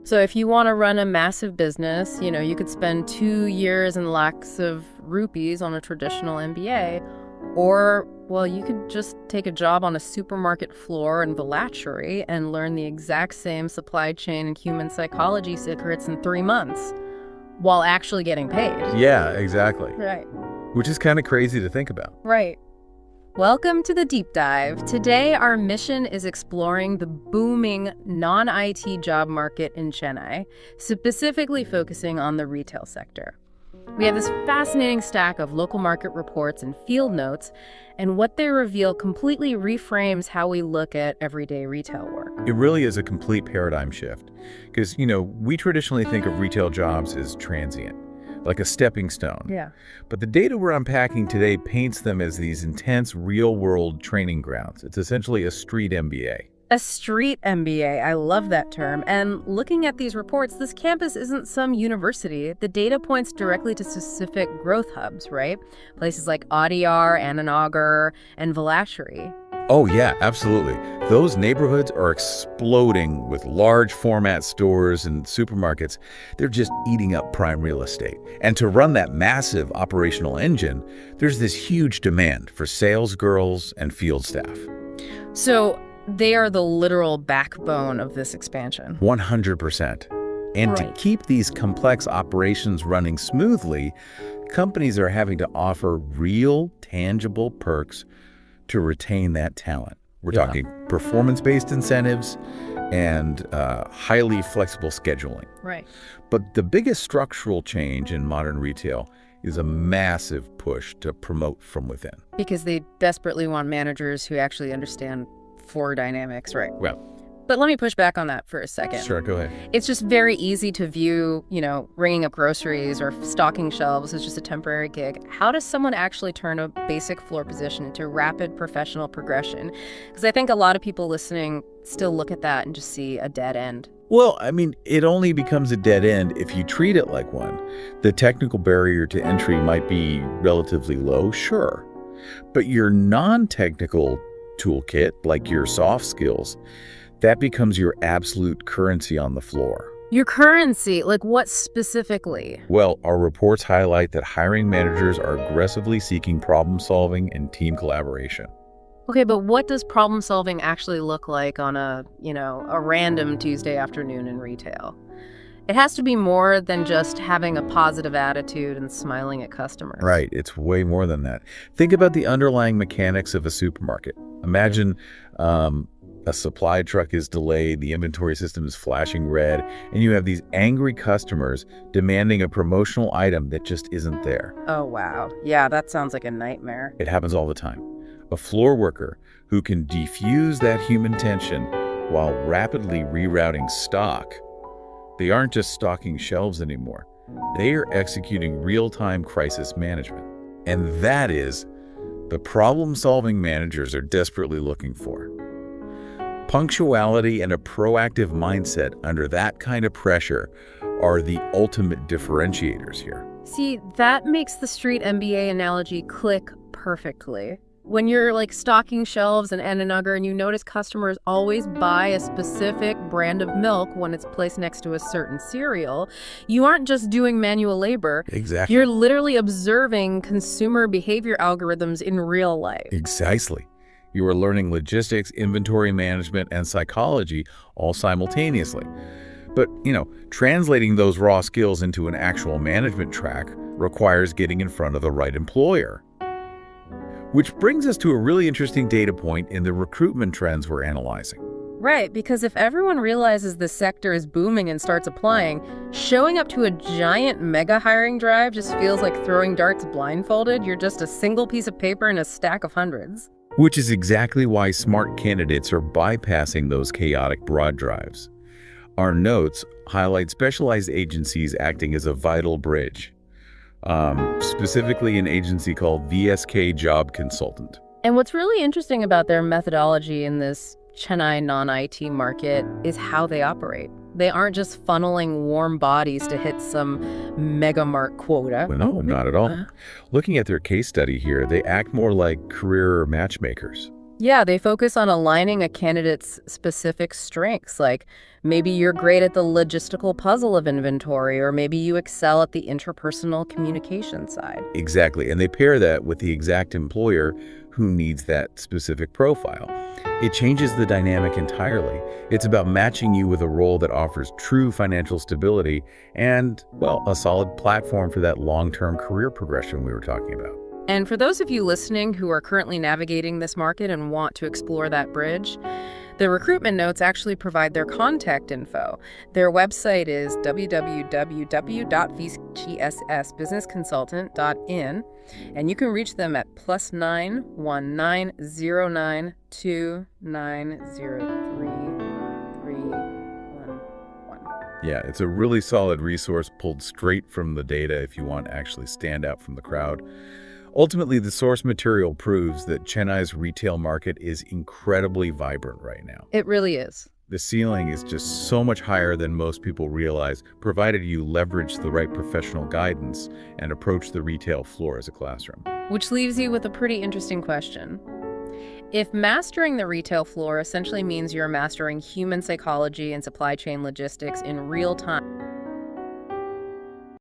So if you want to run a massive business, you could spend 2 years and lakhs of rupees on a traditional MBA, or, well, you could just take a job on a supermarket floor in Velachuri and learn the exact same supply chain and human psychology secrets in 3 months while actually getting paid. Yeah, exactly. Right. Which is kind of crazy to think about. Right. Welcome to the Deep Dive. Today, our mission is exploring the booming non-IT job market in Chennai, specifically focusing on the retail sector. We have this fascinating stack of local market reports and field notes, and what they reveal completely reframes how we look at everyday retail work. It really is a complete paradigm shift because, we traditionally think of retail jobs as transient, like a stepping stone. Yeah. But the data we're unpacking today paints them as these intense real-world training grounds. It's essentially a street MBA. A street MBA, I love that term. And looking at these reports, this campus isn't some university. The data points directly to specific growth hubs, right? Places like Adyar, Ananagar, and Velachuri. Oh, yeah, absolutely. Those neighborhoods are exploding with large format stores and supermarkets. They're just eating up prime real estate. And to run that massive operational engine, there's this huge demand for sales girls and field staff. So they are the literal backbone of this expansion. 100%. And Right. to keep these complex operations running smoothly, companies are having to offer real, tangible perks to retain that talent. We're talking performance-based incentives and highly flexible scheduling. Right. But the biggest structural change in modern retail is a massive push to promote from within. Because they desperately want managers who actually understand floor dynamics, right? Well, But let me push back on that for a second. sure, go ahead. It's just very easy to view, ringing up groceries or stocking shelves as just a temporary gig. How does someone actually turn a basic floor position into rapid professional progression? Because I think a lot of people listening still look at that and just see a dead end. Well, it only becomes a dead end if you treat it like one. The technical barrier to entry might be relatively low, sure. But your non-technical toolkit, like your soft skills, that becomes your absolute currency on the floor. Your currency, like what specifically? Well, our reports highlight that hiring managers are aggressively seeking problem solving and team collaboration. Okay, but what does problem solving actually look like on a random Tuesday afternoon in retail? It has to be more than just having a positive attitude and smiling at customers. Right, it's way more than that. Think about the underlying mechanics of a supermarket. Imagine a supply truck is delayed, the inventory system is flashing red, and you have these angry customers demanding a promotional item that just isn't there. Oh, wow. Yeah, that sounds like a nightmare. It happens all the time. A floor worker who can defuse that human tension while rapidly rerouting stock. They aren't just stocking shelves anymore. They are executing real-time crisis management. And that is the problem-solving managers are desperately looking for. Punctuality and a proactive mindset under that kind of pressure are the ultimate differentiators here. See, that makes the street MBA analogy click perfectly. When you're stocking shelves in Ananagar and you notice customers always buy a specific brand of milk when it's placed next to a certain cereal, you aren't just doing manual labor. Exactly. You're literally observing consumer behavior algorithms in real life. Precisely. You are learning logistics, inventory management, and psychology all simultaneously. But, translating those raw skills into an actual management track requires getting in front of the right employer. Which brings us to a really interesting data point in the recruitment trends we're analyzing. Right, because if everyone realizes the sector is booming and starts applying, showing up to a giant mega hiring drive just feels like throwing darts blindfolded. You're just a single piece of paper in a stack of hundreds. Which is exactly why smart candidates are bypassing those chaotic broad drives. Our notes highlight specialized agencies acting as a vital bridge. Specifically an agency called VSK Job Consultant. And what's really interesting about their methodology in this Chennai non-IT market is how they operate. They aren't just funneling warm bodies to hit some mega mart quota. Well, no, not at all. Looking at their case study here, they act more like career matchmakers. Yeah, they focus on aligning a candidate's specific strengths, like maybe you're great at the logistical puzzle of inventory, or maybe you excel at the interpersonal communication side. Exactly. And they pair that with the exact employer who needs that specific profile. It changes the dynamic entirely. It's about matching you with a role that offers true financial stability and, well, a solid platform for that long-term career progression we were talking about. And for those of you listening who are currently navigating this market and want to explore that bridge, the recruitment notes actually provide their contact info. Their website is www.vgssbusinessconsultant.in, and you can reach them at +9190929033111. Yeah, it's a really solid resource pulled straight from the data if you want to actually stand out from the crowd. Ultimately, the source material proves that Chennai's retail market is incredibly vibrant right now. It really is. The ceiling is just so much higher than most people realize, provided you leverage the right professional guidance and approach the retail floor as a classroom. Which leaves you with a pretty interesting question. If mastering the retail floor essentially means you're mastering human psychology and supply chain logistics in real time,